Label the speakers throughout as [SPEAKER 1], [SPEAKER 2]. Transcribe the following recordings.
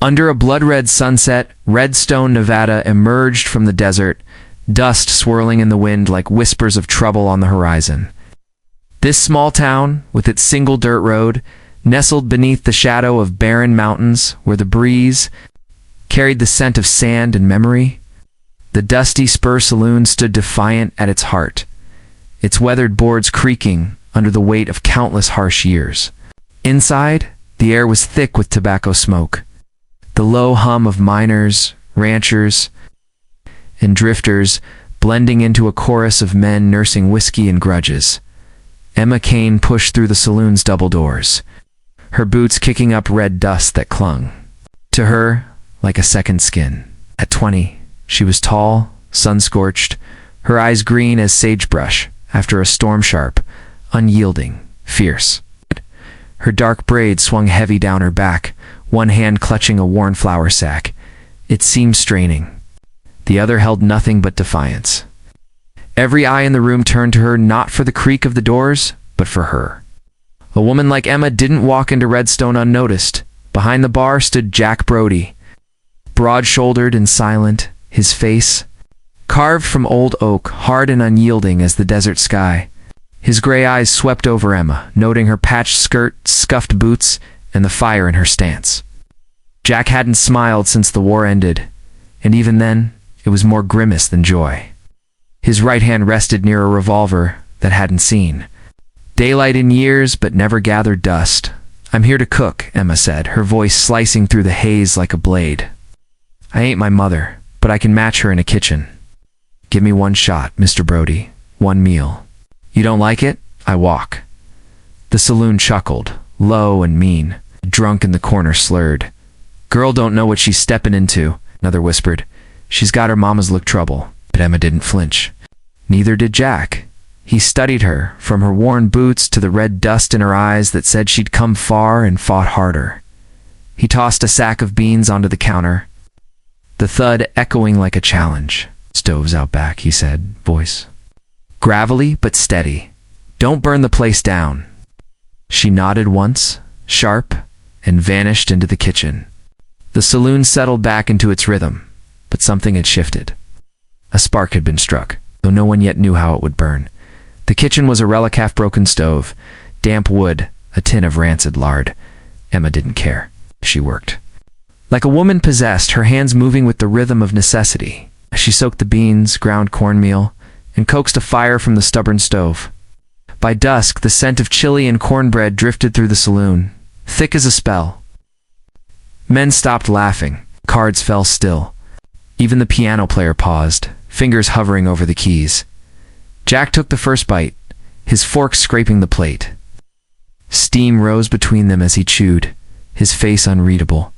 [SPEAKER 1] Under a blood-red sunset, Redstone, Nevada emerged from the desert, dust swirling in the wind like whispers of trouble on the horizon. This small town, with its single dirt road, nestled beneath the shadow of barren mountains where the breeze carried the scent of sand and memory. The dusty Spur Saloon stood defiant at its heart, its weathered boards creaking under the weight of countless harsh years. Inside, the air was thick with tobacco smoke. The low hum of miners, ranchers, and drifters blending into a chorus of men nursing whiskey and grudges. Emma Kane pushed through the saloon's double doors, her boots kicking up red dust that clung to her like a second skin. At 20, she was tall, sun-scorched, her eyes green as sagebrush after a storm, sharp, unyielding, fierce. Her dark braid swung heavy down her back, one hand clutching a worn flour sack. It seemed straining. The other held nothing but defiance. Every eye in the room turned to her, not for the creak of the doors, but for her. A woman like Emma didn't walk into Redstone unnoticed. Behind the bar stood Jack Brody, broad-shouldered and silent, his face carved from old oak, hard and unyielding as the desert sky. His gray eyes swept over Emma, noting her patched skirt, scuffed boots, and the fire in her stance. Jack hadn't smiled since the war ended, and even then, it was more grimace than joy. His right hand rested near a revolver that hadn't seen daylight in years but never gathered dust. "I'm here to cook," Emma said, her voice slicing through the haze like a blade. "I ain't my mother, but I can match her in a kitchen." "Give me one shot, Mr. Brody, one meal. You don't like it? I walk." The saloon chuckled, low and mean. Drunk in the corner slurred. "Girl don't know what she's steppin' into," another whispered. "She's got her mama's look trouble." But Emma didn't flinch. Neither did Jack. He studied her, from her worn boots to the red dust in her eyes that said she'd come far and fought harder. He tossed a sack of beans onto the counter, the thud echoing like a challenge. "Stove's out back," he said, voice gravelly but steady. "Don't burn the place down." She nodded once, sharp, and vanished into the kitchen. The saloon settled back into its rhythm, but something had shifted. A spark had been struck, though no one yet knew how it would burn. The kitchen was a relic half-broken stove, damp wood, a tin of rancid lard. Emma didn't care. She worked. Like a woman possessed, her hands moving with the rhythm of necessity. She soaked the beans, ground cornmeal, and coaxed a fire from the stubborn stove. By dusk, the scent of chili and cornbread drifted through the saloon, thick as a spell. Men stopped laughing. Cards fell still. Even the piano player paused, fingers hovering over the keys. Jack took the first bite, his fork scraping the plate. Steam rose between them as he chewed, his face unreadable.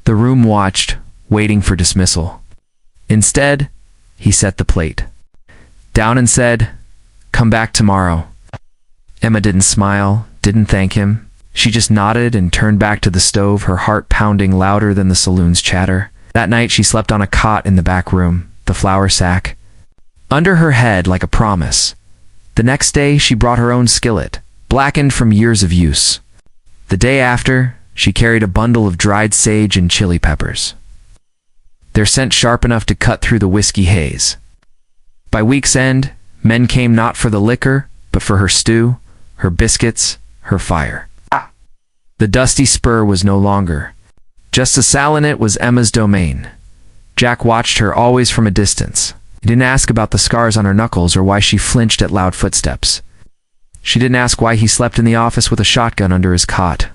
[SPEAKER 1] The room watched, waiting for dismissal. Instead, he set the plate down and said, "Come back tomorrow." Emma didn't smile, didn't thank him. She just nodded and turned back to the stove, her heart pounding louder than the saloon's chatter. That night she slept on a cot in the back room, the flour sack under her head like a promise. The next day she brought her own skillet, blackened from years of use. The day after, she carried a bundle of dried sage and chili peppers, their scent sharp enough to cut through the whiskey haze. By week's end, men came not for the liquor, but for her stew, her biscuits, her fire. The dusty spur was no longer just a salon, it was Emma's domain. Jack watched her always from a distance. He didn't ask about the scars on her knuckles or why she flinched at loud footsteps. She didn't ask why he slept in the office with a shotgun under his cot,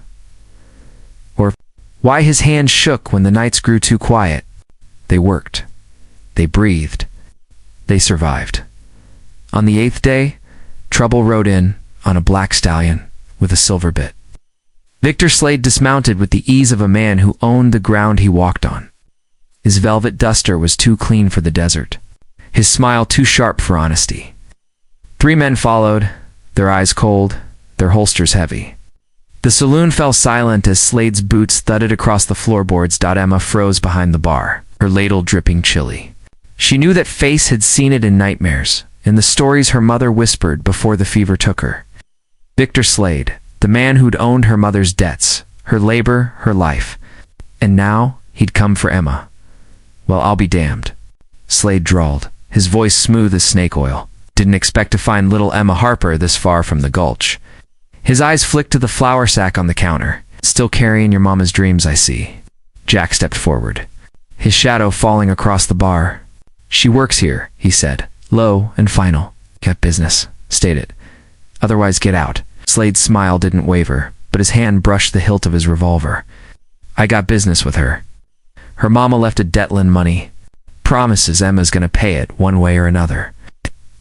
[SPEAKER 1] or why his hands shook when the nights grew too quiet. They worked. They breathed. They survived. On the 8th day, trouble rode in on a black stallion with a silver bit. Victor Slade dismounted with the ease of a man who owned the ground he walked on. His velvet duster was too clean for the desert, his smile too sharp for honesty. 3 men followed, their eyes cold, their holsters heavy. The saloon fell silent as Slade's boots thudded across the floorboards. Emma froze behind the bar, her ladle dripping chili. She knew that Face had seen it in nightmares, in the stories her mother whispered before the fever took her. Victor Slade, the man who'd owned her mother's debts, her labor, her life. And now, He'd come for Emma. Well, I'll be damned. Slade drawled, his voice smooth as snake oil. Didn't expect to find little Emma Harper this far from the gulch. His eyes flicked to the flour sack on the counter. Still carrying your mama's dreams, I see. Jack stepped forward, his shadow falling across the bar. She works here, he said, low and final. Got business. State it. Otherwise get out. Slade's smile didn't waver, but his hand brushed the hilt of his revolver. I got business with her. Her mama left a Detlin money. Promises Emma's gonna pay it one way or another.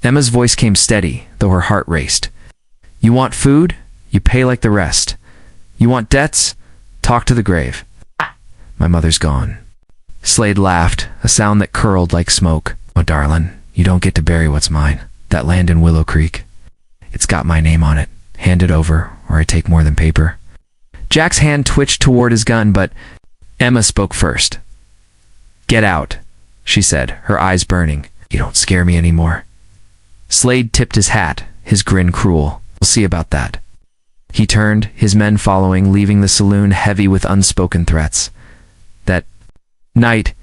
[SPEAKER 1] Emma's voice came steady, though her heart raced. You want food? You pay like the rest. You want debts? Talk to the grave. My mother's gone. Slade laughed, a sound that curled like smoke. Oh, darling, you don't get to bury what's mine. That land in Willow Creek. It's got my name on it. Hand it over, or I take more than paper. Jack's hand twitched toward his gun, but Emma spoke first. Get out, she said, her eyes burning. You don't scare me anymore. Slade tipped his hat, his grin cruel. We'll see about that. He turned, his men following, leaving the saloon heavy with unspoken threats. That night,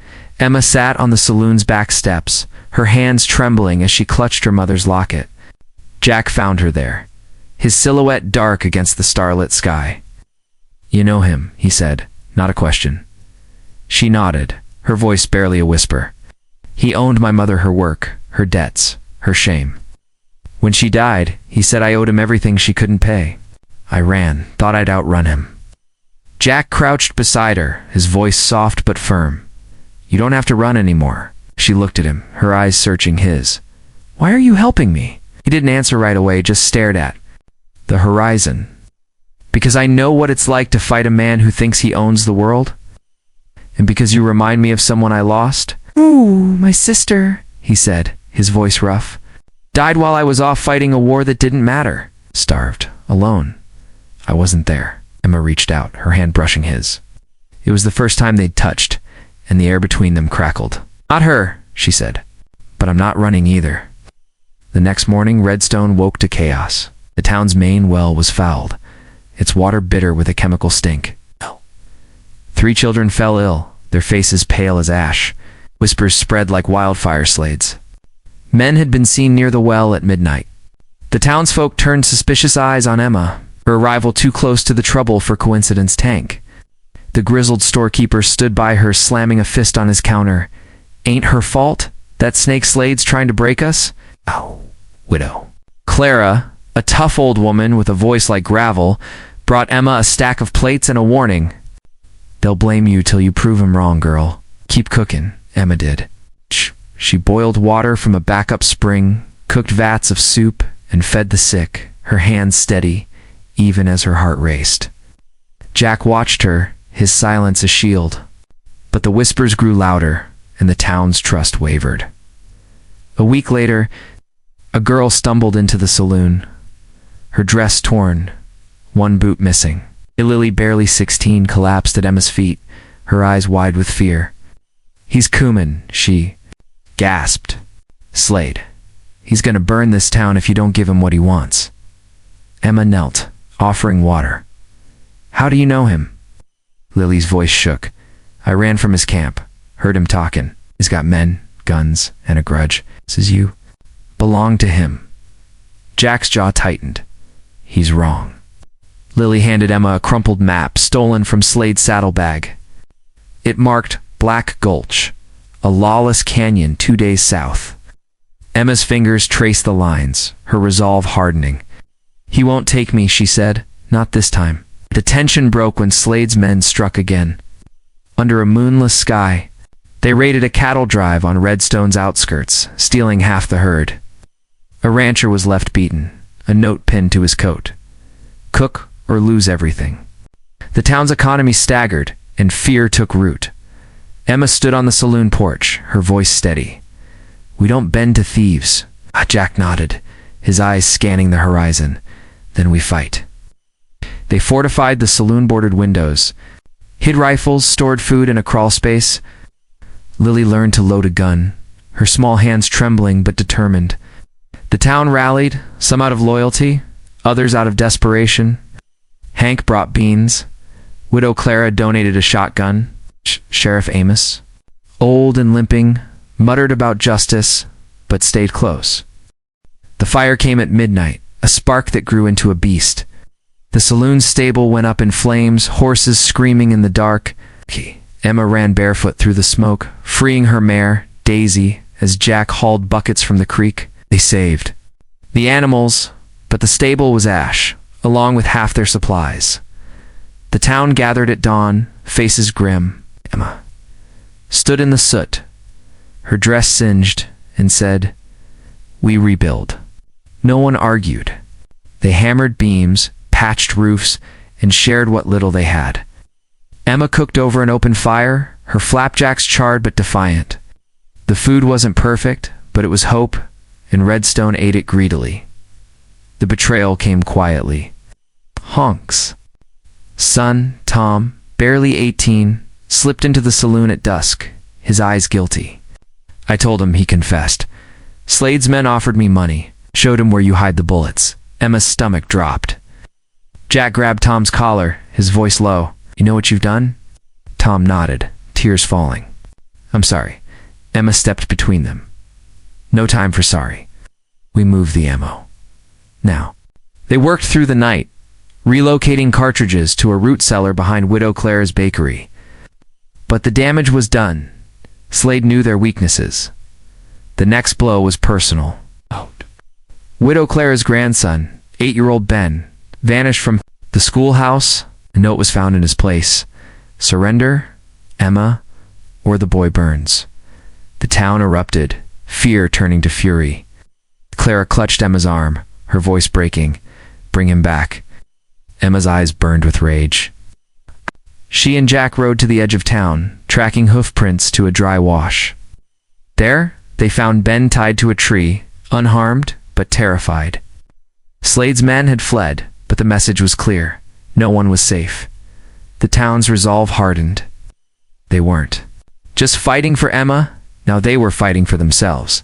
[SPEAKER 1] Emma sat on the saloon's back steps, her hands trembling as she clutched her mother's locket. Jack found her there, his silhouette dark against the starlit sky. You know him, he said, not a question. She nodded, her voice barely a whisper. He owned my mother her work, her debts, her shame. When she died, he said I owed him everything she couldn't pay. I ran, thought I'd outrun him. Jack crouched beside her, his voice soft but firm. You don't have to run anymore. She looked at him, her eyes searching his. Why are you helping me? He didn't answer right away, just stared at the horizon. Because I know what it's like to fight a man who thinks he owns the world. And because you remind me of someone I lost. Ooh, my sister, he said, his voice rough. Died while I was off fighting a war that didn't matter. Starved, alone. I wasn't there. Emma reached out, her hand brushing his. It was the first time they'd touched, and the air between them crackled. Not her, she said. But I'm not running either. The next morning, Redstone woke to chaos. The town's main well was fouled, its water bitter with a chemical stink. 3 children fell ill, their faces pale as ash. Whispers spread like wildfire slades. Men had been seen near the well at midnight. The townsfolk turned suspicious eyes on Emma, her arrival too close to the trouble for coincidence tank. The grizzled storekeeper stood by her, slamming a fist on his counter. Ain't her fault? That snake Slade's trying to break us? Oh, widow. Clara, a tough old woman with a voice like gravel, brought Emma a stack of plates and a warning. They'll blame you till you prove 'em wrong, girl. Keep cooking, Emma did. She boiled water from a backup spring, cooked vats of soup, and fed the sick, her hands steady, even as her heart raced. Jack watched her, his silence a shield. But the whispers grew louder, and the town's trust wavered. A week later, a girl stumbled into the saloon, her dress torn, one boot missing. Lily, barely 16, collapsed at Emma's feet, her eyes wide with fear. He's cumin, she gasped. Slade. He's gonna burn this town if you don't give him what he wants. Emma knelt, offering water. How do you know him? Lily's voice shook. I ran from his camp, heard him talking. He's got men, guns, and a grudge. Says you belong to him. Jack's jaw tightened. He's wrong. Lily handed Emma a crumpled map stolen from Slade's saddlebag. It marked Black Gulch, a lawless canyon 2 days south. Emma's fingers traced the lines, her resolve hardening. He won't take me, she said. Not this time. The tension broke when Slade's men struck again. Under a moonless sky, they raided a cattle drive on Redstone's outskirts, stealing half the herd. A rancher was left beaten, a note pinned to his coat. Cook or lose everything. The town's economy staggered, and fear took root. Emma stood on the saloon porch, her voice steady. We don't bend to thieves. Jack nodded, his eyes scanning the horizon. Then we fight. They fortified the saloon-bordered windows, hid rifles, stored food in a crawl space. Lily learned to load a gun, her small hands trembling but determined. The town rallied, some out of loyalty, others out of desperation. Hank brought beans. Widow Clara donated a shotgun. Sheriff Amos, old and limping, muttered about justice, but stayed close. The fire came at midnight, a spark that grew into a beast. The saloon stable went up in flames, horses screaming in the dark. Emma ran barefoot through the smoke, freeing her mare, Daisy, as Jack hauled buckets from the creek. They saved the animals, but the stable was ash, along with half their supplies. The town gathered at dawn, faces grim. Emma stood in the soot, her dress singed, and said, "We rebuild." No one argued. They hammered beams, patched roofs, and shared what little they had. Emma cooked over an open fire, her flapjacks charred but defiant. The food wasn't perfect, but it was hope, and Redstone ate it greedily. The betrayal came quietly. Honks. Son, Tom, barely 18, slipped into the saloon at dusk, his eyes guilty. I told him, he confessed. Slade's men offered me money, showed him where you hide the bullets. Emma's stomach dropped. Jack grabbed Tom's collar, his voice low. You know what you've done? Tom nodded, tears falling. I'm sorry. Emma stepped between them. No time for sorry. We moved the ammo. Now. They worked through the night, relocating cartridges to a root cellar behind Widow Claire's bakery. But the damage was done. Slade knew their weaknesses. The next blow was personal. Widow Claire's grandson, 8-year-old Ben, vanished from the schoolhouse. A note was found in his place. Surrender, Emma, or the boy burns. The town erupted, fear turning to fury. Clara clutched Emma's arm, her voice breaking. Bring him back. Emma's eyes burned with rage. She and Jack rode to the edge of town, tracking hoof prints to a dry wash. There, they found Ben tied to a tree, unharmed but terrified. Slade's men had fled, but the message was clear. No one was safe. The town's resolve hardened. They weren't just fighting for Emma, now they were fighting for themselves.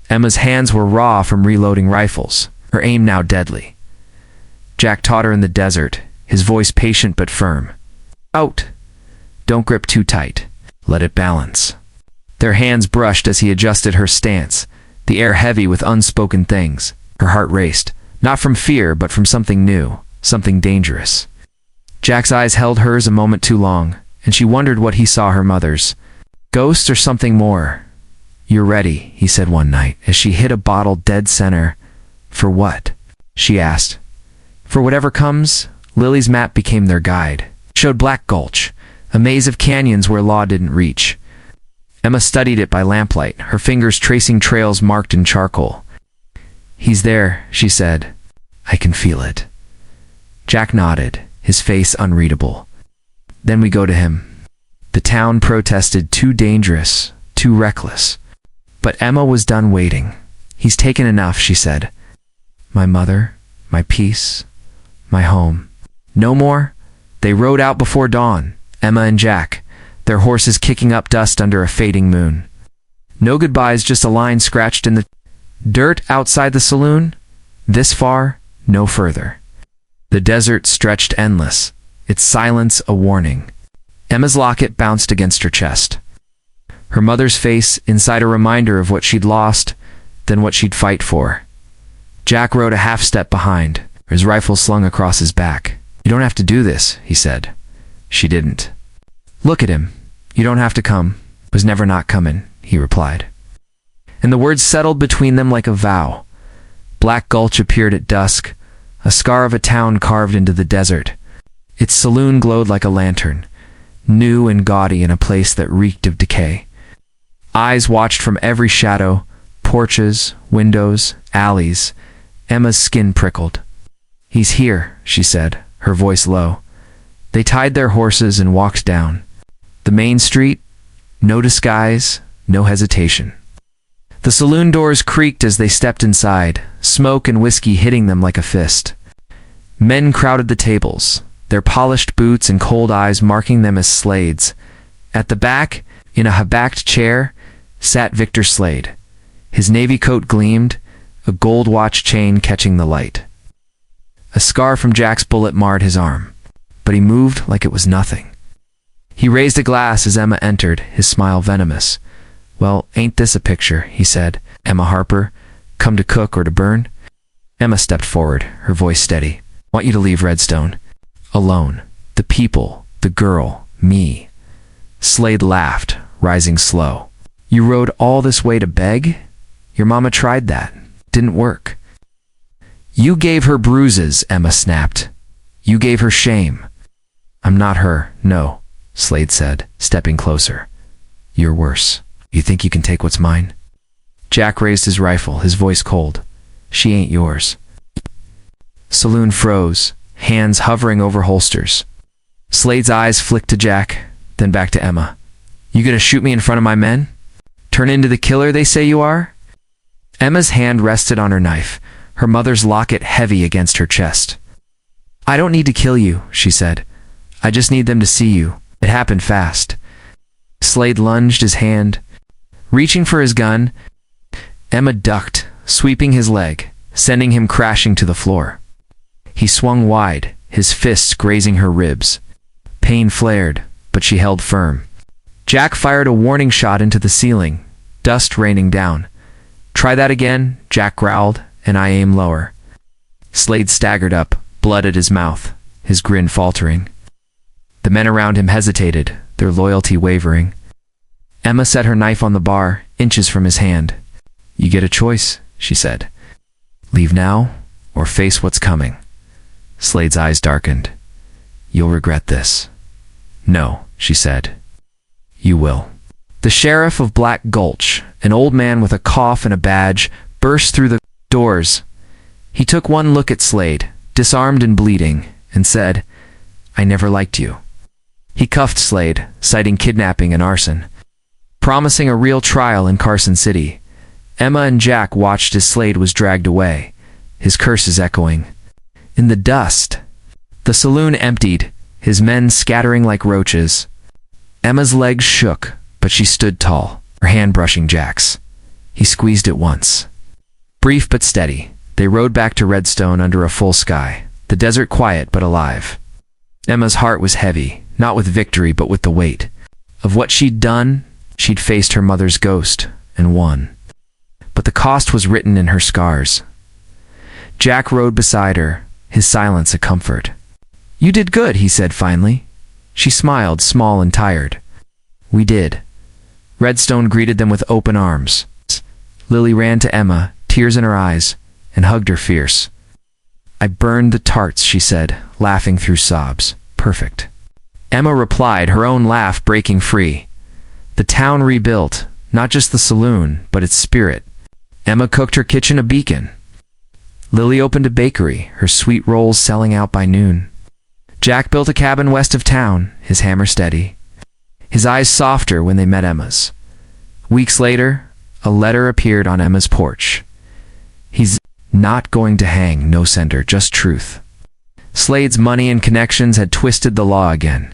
[SPEAKER 1] Emma's hands were raw from reloading rifles, her aim now deadly. Jack taught her in the desert, his voice patient but firm. Out! Don't grip too tight. Let it balance. Their hands brushed as he adjusted her stance, the air heavy with unspoken things. Her heart raced, not from fear but from something new, something dangerous. Jack's eyes held hers a moment too long, and she wondered what he saw her mother's. Ghost or something more? You're ready, he said one night, as she hit a bottle dead center. For what? She asked. For whatever comes. Lily's map became their guide. It showed Black Gulch, a maze of canyons where law didn't reach. Emma studied it by lamplight, her fingers tracing trails marked in charcoal. He's there, she said. I can feel it. Jack nodded, his face unreadable. Then we go to him. The town protested, too dangerous, too reckless. But Emma was done waiting. He's taken enough, she said. My mother, my peace, my home. No more? They rode out before dawn, Emma and Jack, their horses kicking up dust under a fading moon. No goodbyes, just a line scratched in the dirt outside the saloon. This far, no further. The desert stretched endless, its silence a warning. Emma's locket bounced against her chest. Her mother's face inside a reminder of what she'd lost, then what she'd fight for. Jack rode a half step behind, his rifle slung across his back. You don't have to do this, he said. She didn't. Look at him. You don't have to come. Was never not comin', he replied. And the words settled between them like a vow. Black Gulch appeared at dusk, a scar of a town carved into the desert. Its saloon glowed like a lantern, new and gaudy in a place that reeked of decay. Eyes watched from every shadow, porches, windows, alleys. Emma's skin prickled. He's here, she said, her voice low. They tied their horses and walked down. The main street, no disguise, no hesitation. The saloon doors creaked as they stepped inside, smoke and whiskey hitting them like a fist. Men crowded the tables, their polished boots and cold eyes marking them as Slades. At the back, in a high-backed chair, sat Victor Slade. His navy coat gleamed, a gold watch chain catching the light. A scar from Jack's bullet marred his arm, but he moved like it was nothing. He raised a glass as Emma entered, his smile venomous. "Well, ain't this a picture," he said. "Emma Harper, come to cook or to burn?" Emma stepped forward, her voice steady. "Want you to leave Redstone. Alone. The people, the girl, me." Slade laughed, rising slow. "You rode all this way to beg? Your mama tried that. Didn't work." "You gave her bruises," Emma snapped. "You gave her shame." "I'm not her, no," Slade said, stepping closer. "You're worse. You think you can take what's mine?" Jack raised his rifle, his voice cold. "She ain't yours." Saloon froze, hands hovering over holsters. Slade's eyes flicked to Jack, then back to Emma. "You gonna shoot me in front of my men? Turn into the killer they say you are?" Emma's hand rested on her knife, her mother's locket heavy against her chest. "I don't need to kill you," she said. "I just need them to see you. It happened fast." Slade lunged his hand, reaching for his gun. Emma ducked, sweeping his leg, sending him crashing to the floor. He swung wide, his fists grazing her ribs. Pain flared, but she held firm. Jack fired a warning shot into the ceiling, dust raining down. "Try that again," Jack growled, and I aimed lower. Slade staggered up, blood at his mouth, his grin faltering. The men around him hesitated, their loyalty wavering. Emma set her knife on the bar, inches from his hand. "You get a choice," she said. "Leave now, or face what's coming." Slade's eyes darkened. "You'll regret this." "No," she said. "You will." The sheriff of Black Gulch, an old man with a cough and a badge, burst through the doors. He took one look at Slade, disarmed and bleeding, and said, "I never liked you." He cuffed Slade, citing kidnapping and arson, promising a real trial in Carson City. Emma and Jack watched as Slade was dragged away, his curses echoing. In the dust, the saloon emptied, his men scattering like roaches. Emma's legs shook, but she stood tall, her hand brushing Jack's. He squeezed it once. Brief but steady, they rode back to Redstone under a full sky, the desert quiet but alive. Emma's heart was heavy, not with victory but with the weight. Of what she'd done, she'd faced her mother's ghost, and won. But the cost was written in her scars. Jack rode beside her, his silence a comfort. "You did good," he said finally. She smiled, small and tired. "We did." Redstone greeted them with open arms. Lily ran to Emma, tears in her eyes, and hugged her fierce. "I burned the tarts," she said, laughing through sobs. "Perfect." Emma replied, her own laugh breaking free. The town rebuilt, not just the saloon, but its spirit. Emma cooked her kitchen a beacon. Lily opened a bakery, her sweet rolls selling out by noon. Jack built a cabin west of town, his hammer steady, his eyes softer when they met Emma's. Weeks later, a letter appeared on Emma's porch. "He's not going to hang, no sender, just truth." Slade's money and connections had twisted the law again.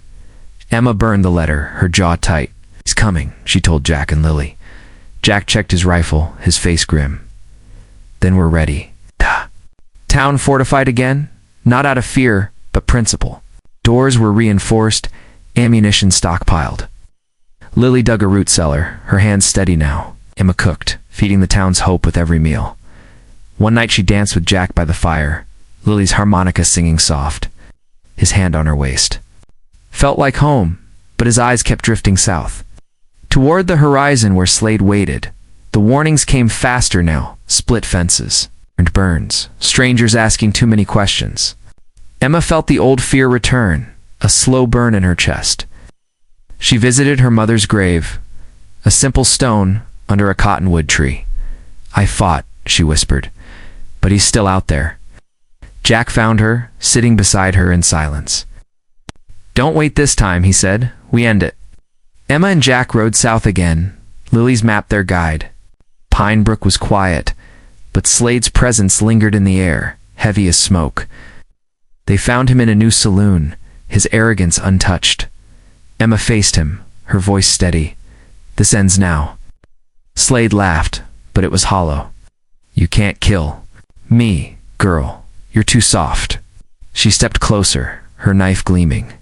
[SPEAKER 1] Emma burned the letter, her jaw tight. "He's coming," she told Jack and Lily. Jack checked his rifle, his face grim. "Then we're ready." Town fortified again, not out of fear, but principle. Doors were reinforced, ammunition stockpiled. Lily dug a root cellar, her hands steady now. Emma cooked, feeding the town's hope with every meal. One night she danced with Jack by the fire, Lily's harmonica singing soft, his hand on her waist. Felt like home, but his eyes kept drifting south. Toward the horizon where Slade waited, the warnings came faster now, split fences, and burns, strangers asking too many questions. Emma felt the old fear return, a slow burn in her chest. She visited her mother's grave, a simple stone under a cottonwood tree. "I fought," she whispered, "but he's still out there." Jack found her, sitting beside her in silence. "Don't wait this time," he said. "We end it." Emma and Jack rode south again. Lily's mapped their guide. Pine Brook was quiet, but Slade's presence lingered in the air, heavy as smoke. They found him in a new saloon, his arrogance untouched. Emma faced him, her voice steady. "This ends now." Slade laughed, but it was hollow. "You can't kill me, girl. You're too soft." She stepped closer, her knife gleaming.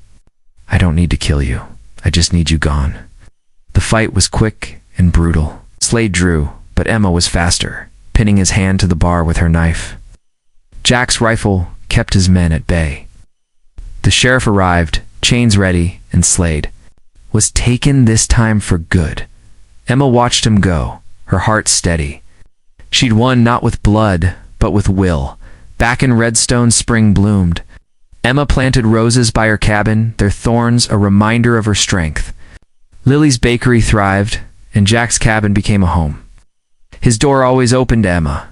[SPEAKER 1] "I don't need to kill you. I just need you gone." The fight was quick and brutal. Slade drew, but Emma was faster, pinning his hand to the bar with her knife. Jack's rifle kept his men at bay. The sheriff arrived, chains ready, and Slade was taken this time for good. Emma watched him go, her heart steady. She'd won not with blood, but with will. Back in Redstone, spring bloomed. Emma planted roses by her cabin, their thorns a reminder of her strength. Lily's bakery thrived, and Jack's cabin became a home. His door always opened to Emma.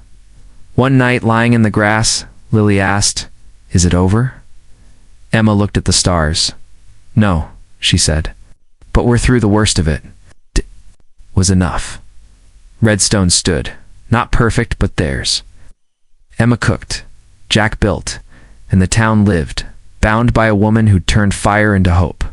[SPEAKER 1] One night, lying in the grass, Lily asked, "Is it over?" Emma looked at the stars. "No," she said, "but we're through the worst of it." Was enough. Redstone stood, not perfect, but theirs. Emma cooked, Jack built, and the town lived, bound by a woman who'd turned fire into hope.